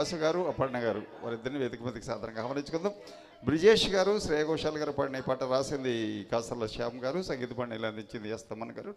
వాసు గారు అపర్ణ గారు వారిద్దరిని వేదిక మీదకి సాధారణంగా ఆహ్వానించుకుందాం. బ్రిజేష్ గారు శ్రేయ ఘోషాల్ గారు పాడిన ఈ పాట రాసింది కాసర్ల శ్యామ్ గారు, సంగీత పాడినలు అందించింది ఎస్ తమన్ గారు.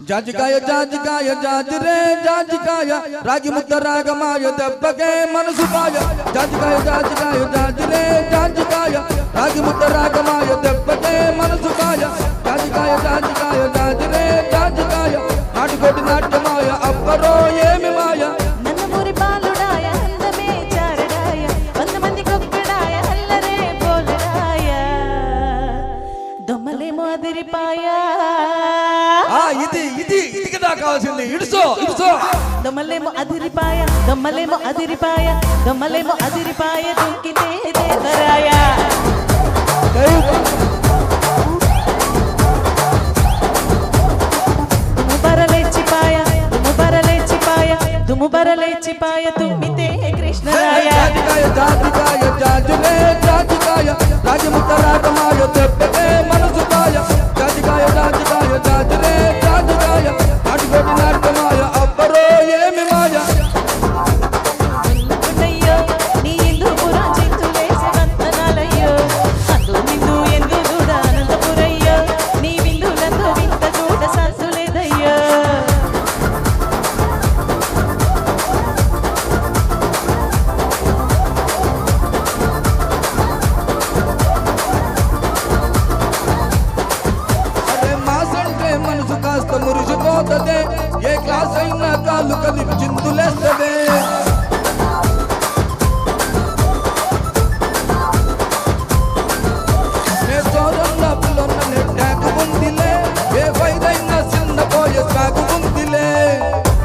జాజికాయ జాజికాయ జాజిరే జాజికాయ రాగి ముద్ద రాగమాయ దెబ్బకే మనసు పాయ. జాజికాయ జాజికాయ జాజిరే జాజికాయ రాగి ముద్ద రాగమాయ దెబ్బకే మనసు పాయ. జాజికాయ జాజికాయ జాజిరే జాజికాయ నాటుకోటి నాట్యమాయ అబ్బరో ఏమి మాయ. నన్నమూరి బాలుడాయ అందమే చారడాయ 100 మంది కొక్కడాయ అల్లరే బోలడాయ దొమ్మలేమో అదిరిపాయ. ఇది కదా కావాల్సింది. ఇడుసో దొమ్మలేమో అదిరిపాయ దొమ్మలేమో అదిరిపాయ దొమ్మలేమో అదిరిపాయ దుంకితే దేవరాయ. దుము బరలేచిపాయ తుమ్మితే కృష్ణరాయ. జాజికాయ జాజికాయ జాజిరే జాజికాయ రాగి ముద్ద రాగమాయ దెబ్బకే మనసు పాయ. జాజికాయ జాజికాయ జాజిరే జాజికాయ నాటుకోటి నాట్యమాయ అబ్బరో ఏమి మాయ. నీ ఇందు పురా చింతులేసే వంతనాలయ్యో అందు నిందు ఎందు చూడ అనంతపురయ్యో నీ విందులందు వింత చూడ సంతులేదయ్యో. మనసు కాస్త మురిసిపోతదే ఏ క్లాస్ అయినా కాళ్ళు కలిపి చిందులేస్తదే. ఏ సోదన్న పిల్లన్న నెట్టాకు ఉందిలే ఏ వైదైనా చిన్న పోయే సాగు ఉందిలే.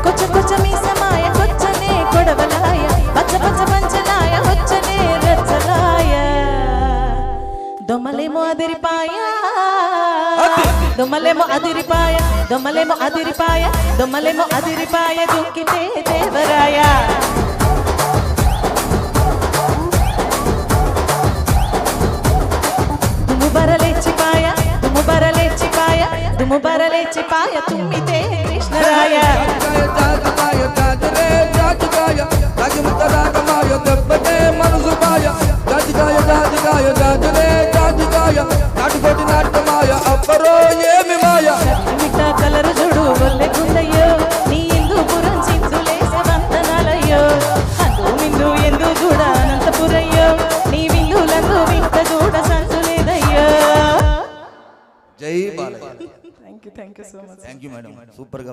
కొచ్చ కొచ్చ మీసమాయ కొచ్చనే కొడవలాయ పచ్చ పచ్చ పంచలాయ వచ్చనే రచ్చలాయ దొమ్మలేమో అదిరిపాయ దొమ్మలేమో అదిరిపాయ దొమ్మలేమో అదిరిపాయ దొమ్మలేమో అదిరిపాయ దుంకితే దేవరాయ. దుము బరలేచిపాయ దుము బరలేచిపాయ దుము బరలేచిపాయ తుమ్మితే కృష్ణరాయ. జాజికాయ జాజిరే జాజికాయ రాగి ముద్ద రాగమాయ దెబ్బకే మనసు పాయ. జాజికాయ జాజికాయ జాజిరే జాజికాయ నాటుకోటి నాట్యమాయ అబ్బరో ఏమి మాయ. మిట్ట కలరు చూడు ఒల్లెకుందయ్యో నీ ఇందు పురం చిందులేసే వంతనాలయ్యో అందు మిందు ఎందు చూడ అనంతపురయ్యో నీ విందులందు వింత చూడ సంతులేదయ్యో. జై Balayya. Thank you so much. Thank you madam, super గా